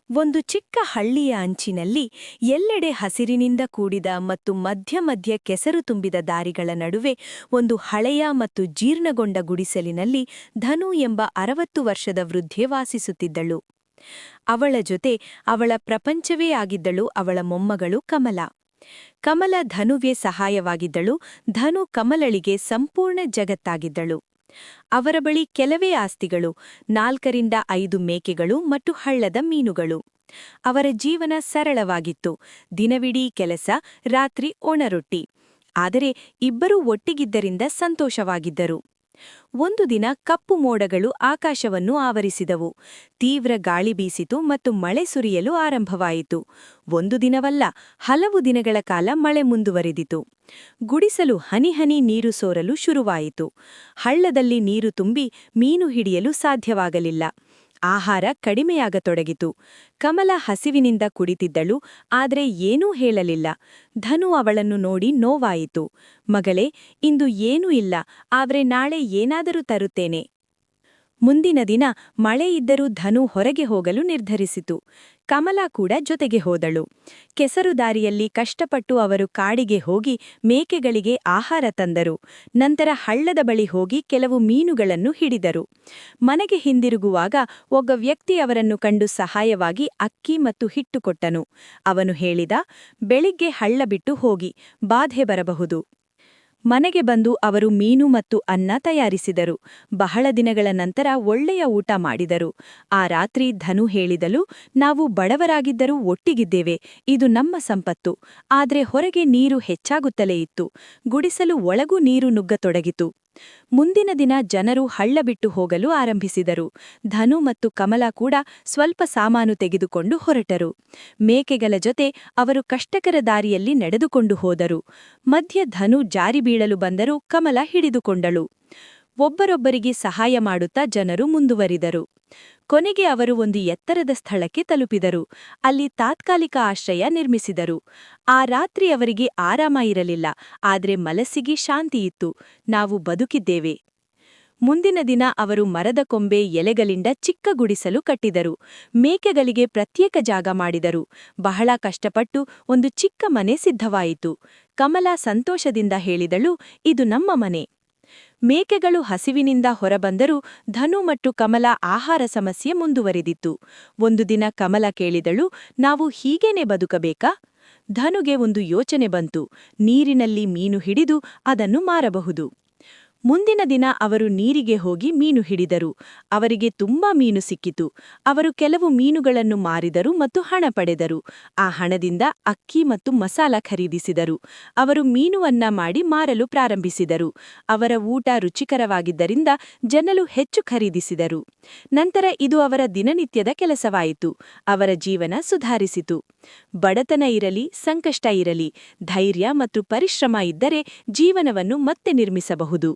ಒಂದು ಚಿಕ್ಕ ಹಳ್ಳಿಯ ಅಂಚಿನಲ್ಲಿ ಎಲ್ಲೆಡೆ ಹಸಿರಿನಿಂದ ಕೂಡಿದ ಮತ್ತು ಮಧ್ಯ ಮಧ್ಯ ಕೆಸರು ತುಂಬಿದ ದಾರಿಗಳ ನಡುವೆ ಒಂದು ಹಳೆಯ ಮತ್ತು ಜೀರ್ಣಗೊಂಡ ಗುಡಿಸಲಿನಲ್ಲಿ ಧನು ಎಂಬ 60 ವರ್ಷದ ವೃದ್ಧೆ ವಾಸಿಸುತ್ತಿದ್ದಳು. ಅವಳ ಜೊತೆ ಅವಳ ಪ್ರಪಂಚವೇ ಆಗಿದ್ದಳು ಅವಳ ಮೊಮ್ಮಗಳು ಕಮಲ. ಕಮಲ ಧನುಗೆ ಸಹಾಯವಾಗಿದ್ದಳು, ಧನು ಕಮಲಳಿಗೆ ಸಂಪೂರ್ಣ ಜಗತ್ತಾಗಿದ್ದಳು. ಅವರ ಬಳಿ ಕೆಲವೇ ಆಸ್ತಿಗಳು, 4ರಿಂದ 5 ಮೇಕೆಗಳು ಮತ್ತು ಹಳ್ಳದ ಮೀನುಗಳು. ಅವರ ಜೀವನ ಸರಳವಾಗಿತ್ತು, ದಿನವಿಡೀ ಕೆಲಸ, ರಾತ್ರಿ ಒಣರೊಟ್ಟಿ. ಆದರೆ ಇಬ್ಬರೂ ಒಟ್ಟಿಗಿದ್ದರಿಂದ ಸಂತೋಷವಾಗಿದ್ದರು. ಒಂದು ದಿನ ಕಪ್ಪು ಮೋಡಗಳು ಆಕಾಶವನ್ನು ಆವರಿಸಿದವು. ತೀವ್ರ ಗಾಳಿ ಬೀಸಿತು ಮತ್ತು ಮಳೆ ಸುರಿಯಲು ಆರಂಭವಾಯಿತು. ಒಂದು ದಿನವಲ್ಲ, ಹಲವು ದಿನಗಳ ಕಾಲ ಮಳೆ ಮುಂದುವರಿದಿತು. ಗುಡಿಸಲು ಹನಿ ಹನಿ ನೀರು ಸೋರಲು ಶುರುವಾಯಿತು. ಹಳ್ಳದಲ್ಲಿ ನೀರು ತುಂಬಿ ಮೀನು ಹಿಡಿಯಲು ಸಾಧ್ಯವಾಗಲಿಲ್ಲ. ಆಹಾರ ಕಡಿಮೆಯಾಗತೊಡಗಿತು. ಕಮಲ ಹಸಿವಿನಿಂದ ಕುಡಿತಿದ್ದಳು, ಆದರೆ ಏನೂ ಹೇಳಲಿಲ್ಲ. ಧನು ಅವಳನ್ನು ನೋಡಿ ನೋವಾಯಿತು. ಮಗಳೇ, ಇಂದು ಏನೂ ಇಲ್ಲ, ಆದ್ರೆ ನಾಳೆ ಏನಾದರೂ ತರುತ್ತೇನೆ. ಮುಂದಿನ ದಿನ ಮಳೆ ಇದ್ದರೂ ಧನು ಹೊರಗೆ ಹೋಗಲು ನಿರ್ಧರಿಸಿತು. ಕಮಲ ಕೂಡ ಜೊತೆಗೆ ಹೋದಳು. ಕೆಸರು ದಾರಿಯಲ್ಲಿ ಕಷ್ಟಪಟ್ಟು ಅವರು ಕಾಡಿಗೆ ಹೋಗಿ ಮೇಕೆಗಳಿಗೆ ಆಹಾರ ತಂದರು. ನಂತರ ಹಳ್ಳದ ಬಳಿ ಹೋಗಿ ಕೆಲವು ಮೀನುಗಳನ್ನು ಹಿಡಿದರು. ಮನೆಗೆ ಹಿಂದಿರುಗುವಾಗ ಒಬ್ಬ ವ್ಯಕ್ತಿ ಅವರನ್ನು ಕಂಡು ಸಹಾಯವಾಗಿ ಅಕ್ಕಿ ಮತ್ತು ಹಿಟ್ಟು ಕೊಟ್ಟನು. ಅವನು ಹೇಳಿದ, ಬೆಳಿಗ್ಗೆ ಹಳ್ಳ ಬಿಟ್ಟು ಹೋಗಿ, ಬಾಧೆ ಬರಬಹುದು. ಮನೆಗೆ ಬಂದು ಅವರು ಮೀನು ಮತ್ತು ಅನ್ನ ತಯಾರಿಸಿದರು. ಬಹಳ ದಿನಗಳ ನಂತರ ಒಳ್ಳೆಯ ಊಟ ಮಾಡಿದರು. ಆ ರಾತ್ರಿ ಧನು ಹೇಳಿದಳು, ನಾವು ಬಡವರಾಗಿದ್ದರೂ ಒಟ್ಟಿಗಿದ್ದೇವೆ, ಇದು ನಮ್ಮ ಸಂಪತ್ತು. ಆದ್ರೆ ಹೊರಗೆ ನೀರು ಹೆಚ್ಚಾಗುತ್ತಲೇ ಇತ್ತು. ಗುಡಿಸಲು ಒಳಗೂ ನೀರು ನುಗ್ಗತೊಡಗಿತು. ಮುಂದಿನ ದಿನ ಜನರು ಹಳ್ಳ ಬಿಟ್ಟು ಹೋಗಲು ಆರಂಭಿಸಿದರು. ಧನು ಮತ್ತು ಕಮಲ ಕೂಡ ಸ್ವಲ್ಪ ಸಾಮಾನು ತೆಗೆದುಕೊಂಡು ಹೊರಟರು. ಮೇಕೆಗಳ ಜೊತೆ ಅವರು ಕಷ್ಟಕರ ದಾರಿಯಲ್ಲಿ ನಡೆದುಕೊಂಡು ಹೋದರು. ಮಧ್ಯ ಧನು ಜಾರಿ ಬೀಳಲು ಬಂದರೂ ಕಮಲ ಹಿಡಿದುಕೊಂಡಳು. ಒಬ್ಬರೊಬ್ಬರಿಗೆ ಸಹಾಯ ಮಾಡುತ್ತಾ ಜನರು ಮುಂದುವರಿದರು. ಕೊನೆಗೆ ಅವರು ಒಂದು ಎತ್ತರದ ಸ್ಥಳಕ್ಕೆ ತಲುಪಿದರು. ಅಲ್ಲಿ ತಾತ್ಕಾಲಿಕ ಆಶ್ರಯ ನಿರ್ಮಿಸಿದರು. ಆ ರಾತ್ರಿ ಅವರಿಗೆ ಆರಾಮ ಇರಲಿಲ್ಲ, ಆದರೆ ಮನಸ್ಸಿಗೆ ಶಾಂತಿಯಿತ್ತು. ನಾವು ಬದುಕಿದ್ದೇವೆ. ಮುಂದಿನ ದಿನ ಅವರು ಮರದ ಕೊಂಬೆ ಎಲೆಗಳಿಂದ ಚಿಕ್ಕ ಗುಡಿಸಲು ಕಟ್ಟಿದರು. ಮೇಕೆಗಳಿಗೆ ಪ್ರತ್ಯೇಕ ಜಾಗ ಮಾಡಿದರು. ಬಹಳ ಕಷ್ಟಪಟ್ಟು ಒಂದು ಚಿಕ್ಕ ಮನೆ ಸಿದ್ಧವಾಯಿತು. ಕಮಲ ಸಂತೋಷದಿಂದ ಹೇಳಿದಳು, ಇದು ನಮ್ಮ ಮನೆ. ಮೇಕೆಗಳು ಹಸಿವಿನಿಂದ ಹೊರಬಂದರೂ ಧನು ಮತ್ತು ಕಮಲ ಆಹಾರ ಸಮಸ್ಯೆ ಮುಂದುವರಿದಿತ್ತು. ಒಂದು ದಿನ ಕಮಲ ಕೇಳಿದಳು, ನಾವು ಹೀಗೇನೆ ಬದುಕಬೇಕಾ? ಧನುಗೆ ಒಂದು ಯೋಚನೆ ಬಂತು, ನೀರಿನಲ್ಲಿ ಮೀನು ಹಿಡಿದು ಅದನ್ನು ಮಾರಬಹುದು. ಮುಂದಿನ ದಿನ ಅವರು ನೀರಿಗೆ ಹೋಗಿ ಮೀನು ಹಿಡಿದರು. ಅವರಿಗೆ ತುಂಬಾ ಮೀನು ಸಿಕ್ಕಿತು. ಅವರು ಕೆಲವು ಮೀನುಗಳನ್ನು ಮಾರಿದರು ಮತ್ತು ಹಣ ಪಡೆದರು. ಆ ಹಣದಿಂದ ಅಕ್ಕಿ ಮತ್ತು ಮಸಾಲ ಖರೀದಿಸಿದರು. ಅವರು ಮೀನುವನ್ನ ಮಾಡಿ ಮಾರಲು ಪ್ರಾರಂಭಿಸಿದರು. ಅವರ ಊಟ ರುಚಿಕರವಾಗಿದ್ದರಿಂದ ಜನರು ಹೆಚ್ಚು ಖರೀದಿಸಿದರು. ನಂತರ ಇದು ಅವರ ದಿನನಿತ್ಯದ ಕೆಲಸವಾಯಿತು. ಅವರ ಜೀವನ ಸುಧಾರಿಸಿತು. ಬಡತನ ಇರಲಿ, ಸಂಕಷ್ಟ ಇರಲಿ, ಧೈರ್ಯ ಮತ್ತು ಪರಿಶ್ರಮ ಇದ್ದರೆ ಜೀವನವನ್ನು ಮತ್ತೆ ನಿರ್ಮಿಸಬಹುದು.